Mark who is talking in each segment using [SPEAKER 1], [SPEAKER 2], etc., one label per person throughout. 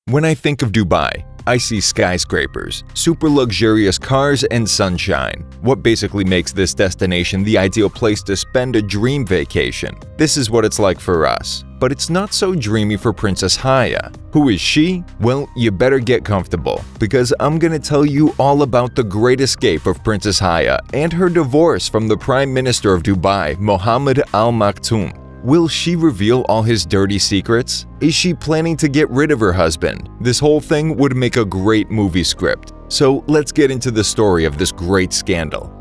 [SPEAKER 1] When I think of Dubai, I see skyscrapers, super luxurious cars, and sunshine. What basically makes this destination the ideal place to spend a dream vacation? This is what it's like for us. But it's not so dreamy for Princess Haya. Who is she? Well, you better get comfortable, because I'm gonna tell you all about the great escape of Princess Haya and her divorce from the Prime Minister of Dubai, Mohammed Al Maktoum. Will she reveal all his dirty secrets? Is she planning to get rid of her husband? This whole thing would make a great movie script. So let's get into the story of this great scandal.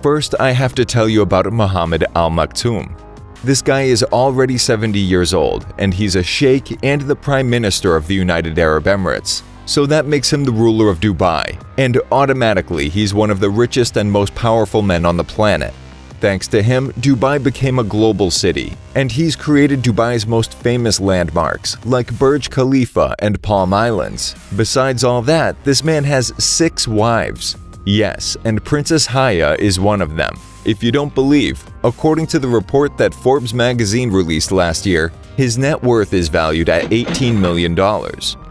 [SPEAKER 1] First, I have to tell you about Mohammed Al Maktoum. This guy is already 70 years old, and he's a sheikh and the Prime Minister of the United Arab Emirates. So that makes him the ruler of Dubai, and automatically he's one of the richest and most powerful men on the planet. Thanks to him, Dubai became a global city, and he's created Dubai's most famous landmarks, like Burj Khalifa and Palm Islands. Besides all that, this man has 6 wives. Yes, and Princess Haya is one of them. If you don't believe, according to the report that Forbes magazine released last year, his net worth is valued at $18 million.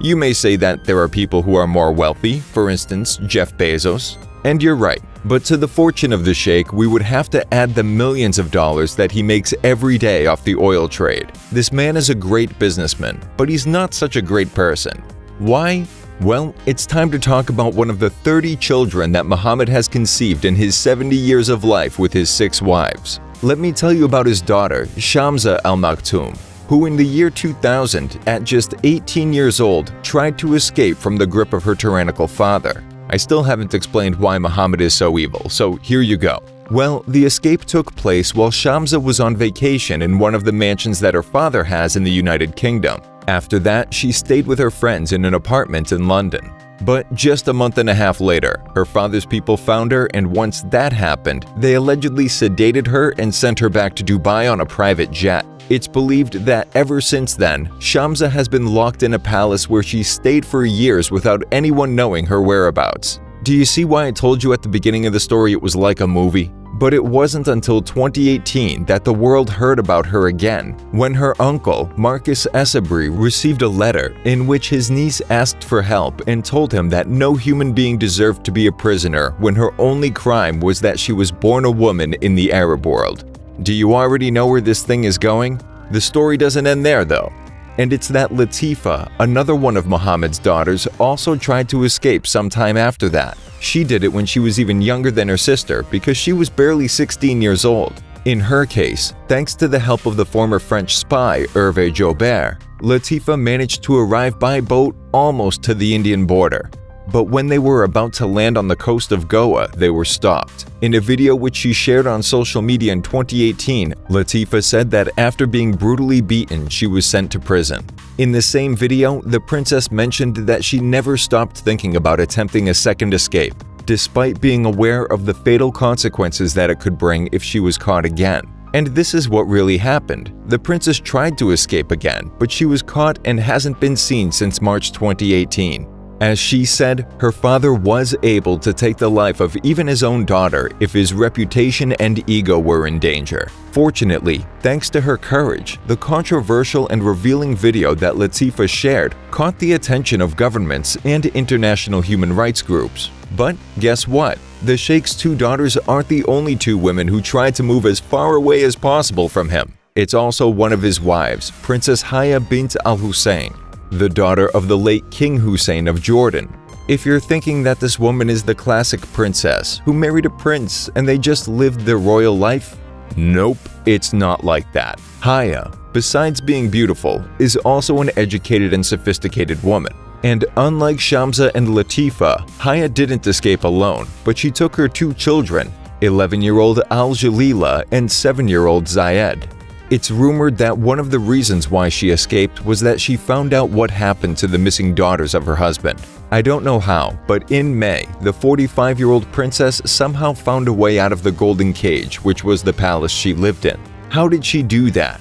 [SPEAKER 1] You may say that there are people who are more wealthy, for instance, Jeff Bezos. And you're right, but to the fortune of the sheikh, we would have to add the millions of dollars that he makes every day off the oil trade. This man is a great businessman, but he's not such a great person. Why? Well, it's time to talk about one of the 30 children that Mohammed has conceived in his 70 years of life with his 6 wives. Let me tell you about his daughter, Shamsa Al Maktoum, who in the year 2000, at just 18 years old, tried to escape from the grip of her tyrannical father. I still haven't explained why Mohammed is so evil, so here you go. Well, the escape took place while Shamsa was on vacation in one of the mansions that her father has in the United Kingdom. After that, she stayed with her friends in an apartment in London. But just a month and a half later, her father's people found her, and once that happened, they allegedly sedated her and sent her back to Dubai on a private jet. It's believed that ever since then, Shamsa has been locked in a palace where she stayed for years without anyone knowing her whereabouts. Do you see why I told you at the beginning of the story it was like a movie? But it wasn't until 2018 that the world heard about her again, when her uncle, Marcus Essabri, received a letter in which his niece asked for help and told him that no human being deserved to be a prisoner when her only crime was that she was born a woman in the Arab world. Do you already know where this thing is going? The story doesn't end there though. And it's that Latifa, another one of Mohammed's daughters, also tried to escape sometime after that. She did it when she was even younger than her sister because she was barely 16 years old. In her case, thanks to the help of the former French spy Hervé Jobert, Latifa managed to arrive by boat almost to the Indian border. But when they were about to land on the coast of Goa, they were stopped. In a video which she shared on social media in 2018, Latifa said that after being brutally beaten, she was sent to prison. In the same video, the princess mentioned that she never stopped thinking about attempting a second escape, despite being aware of the fatal consequences that it could bring if she was caught again. And this is what really happened. The princess tried to escape again, but she was caught and hasn't been seen since March 2018. As she said, her father was able to take the life of even his own daughter if his reputation and ego were in danger. Fortunately, thanks to her courage, the controversial and revealing video that Latifa shared caught the attention of governments and international human rights groups. But guess what? The Sheikh's 2 daughters aren't the only 2 women who tried to move as far away as possible from him. It's also one of his wives, Princess Haya bint al-Hussein, the daughter of the late King Hussein of Jordan. If you're thinking that this woman is the classic princess who married a prince and they just lived their royal life, nope, it's not like that. Haya, besides being beautiful, is also an educated and sophisticated woman. And unlike Shamsa and Latifa, Haya didn't escape alone, but she took her 2 children, 11-year-old Al-Jalila and 7-year-old Zayed. It's rumored that one of the reasons why she escaped was that she found out what happened to the missing daughters of her husband. I don't know how, but in May, the 45-year-old princess somehow found a way out of the golden cage, which was the palace she lived in. How did she do that?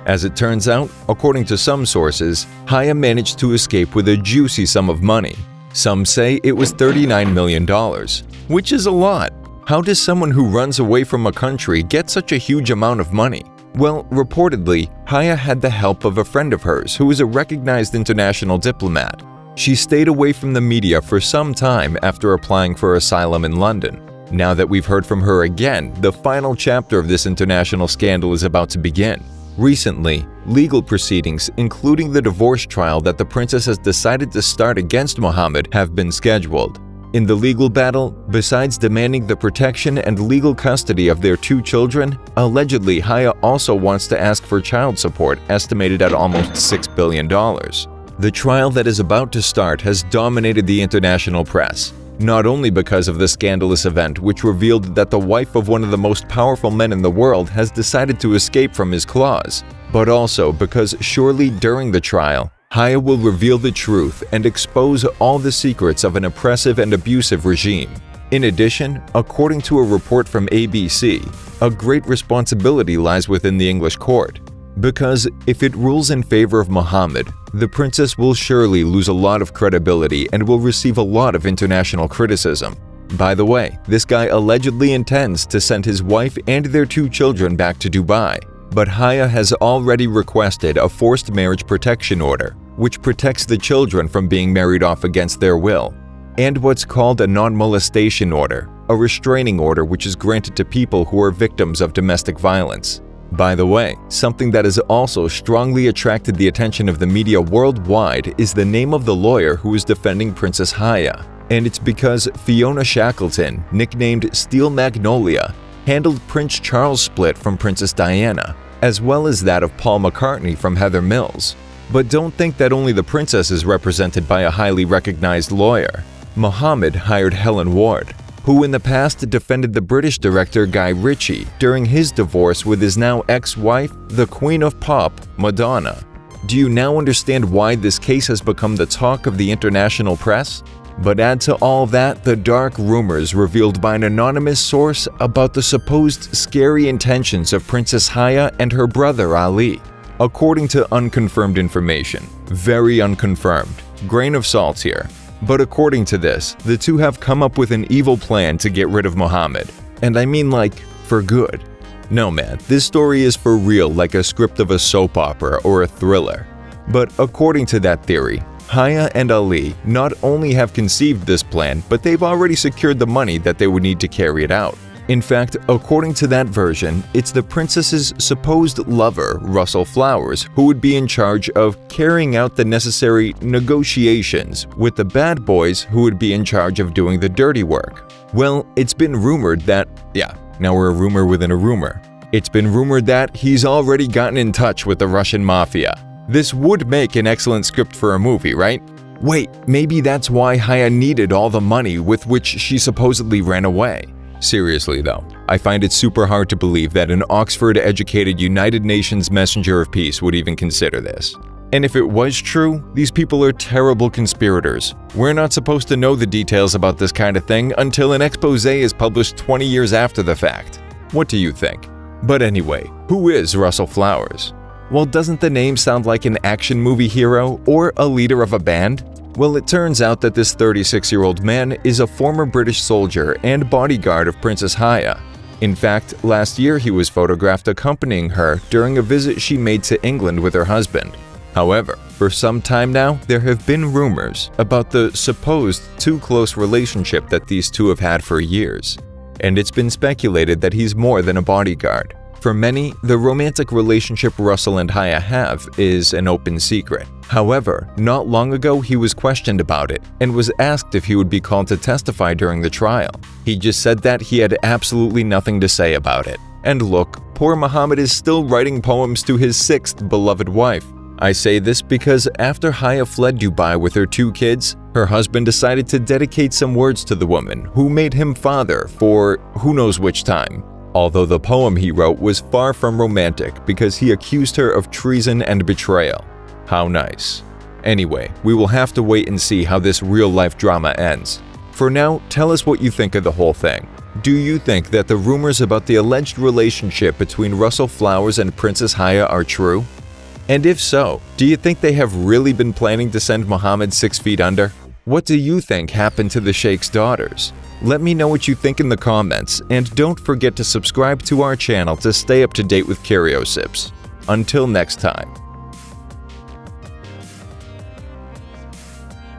[SPEAKER 1] As it turns out, according to some sources, Haya managed to escape with a juicy sum of money. Some say it was $39 million, which is a lot. How does someone who runs away from a country get such a huge amount of money? Well, reportedly, Haya had the help of a friend of hers who is a recognized international diplomat. She stayed away from the media for some time after applying for asylum in London. Now that we've heard from her again, the final chapter of this international scandal is about to begin. Recently, legal proceedings, including the divorce trial that the princess has decided to start against Mohammed, have been scheduled. In the legal battle, besides demanding the protection and legal custody of their 2 children, allegedly Haya also wants to ask for child support estimated at almost $6 billion. The trial that is about to start has dominated the international press, not only because of the scandalous event which revealed that the wife of one of the most powerful men in the world has decided to escape from his claws, but also because surely during the trial, Haya will reveal the truth and expose all the secrets of an oppressive and abusive regime. In addition, according to a report from ABC, a great responsibility lies within the English court. Because if it rules in favor of Mohammed, the princess will surely lose a lot of credibility and will receive a lot of international criticism. By the way, this guy allegedly intends to send his wife and their 2 children back to Dubai. But Haya has already requested a forced marriage protection order, which protects the children from being married off against their will, and what's called a non-molestation order, a restraining order which is granted to people who are victims of domestic violence. By the way, something that has also strongly attracted the attention of the media worldwide is the name of the lawyer who is defending Princess Haya, and it's because Fiona Shackleton, nicknamed Steel Magnolia, handled Prince Charles' split from Princess Diana, as well as that of Paul McCartney from Heather Mills. But don't think that only the princess is represented by a highly recognized lawyer. Mohammed hired Helen Ward, who in the past defended the British director Guy Ritchie during his divorce with his now ex-wife, the Queen of Pop, Madonna. Do you now understand why this case has become the talk of the international press? But add to all that the dark rumors revealed by an anonymous source about the supposed scary intentions of Princess Haya and her brother Ali. According to unconfirmed information, very unconfirmed, grain of salt here, but according to this, the 2 have come up with an evil plan to get rid of Mohammed. And I mean like, for good. No man, this story is for real, like a script of a soap opera or a thriller. But according to that theory, Haya and Ali not only have conceived this plan, but they've already secured the money that they would need to carry it out. In fact, according to that version, it's the princess's supposed lover, Russell Flowers, who would be in charge of carrying out the necessary negotiations with the bad boys who would be in charge of doing the dirty work. Well, it's been rumored that, now we're a rumor within a rumor. It's been rumored that he's already gotten in touch with the Russian mafia. This would make an excellent script for a movie, right? Wait, maybe that's why Haya needed all the money with which she supposedly ran away. Seriously though, I find it super hard to believe that an Oxford-educated United Nations messenger of peace would even consider this. And if it was true, these people are terrible conspirators. We're not supposed to know the details about this kind of thing until an expose is published 20 years after the fact. What do you think? But anyway, who is Russell Flowers? Well, doesn't the name sound like an action movie hero or a leader of a band? Well, it turns out that this 36-year-old man is a former British soldier and bodyguard of Princess Haya. In fact, last year he was photographed accompanying her during a visit she made to England with her husband. However, for some time now, there have been rumors about the supposed too close relationship that these 2 have had for years. And it's been speculated that he's more than a bodyguard. For many, the romantic relationship Russell and Haya have is an open secret. However, not long ago he was questioned about it and was asked if he would be called to testify during the trial. He just said that he had absolutely nothing to say about it. And look, poor Mohammed is still writing poems to his 6th beloved wife. I say this because after Haya fled Dubai with her 2 kids, her husband decided to dedicate some words to the woman who made him father for who knows which time. Although the poem he wrote was far from romantic because he accused her of treason and betrayal. How nice. Anyway, we will have to wait and see how this real-life drama ends. For now, tell us what you think of the whole thing. Do you think that the rumors about the alleged relationship between Russell Flowers and Princess Haya are true? And if so, do you think they have really been planning to send Mohammed 6 feet under? What do you think happened to the Sheikh's daughters? Let me know what you think in the comments, and don't forget to subscribe to our channel to stay up to date with curiosips. Until next time.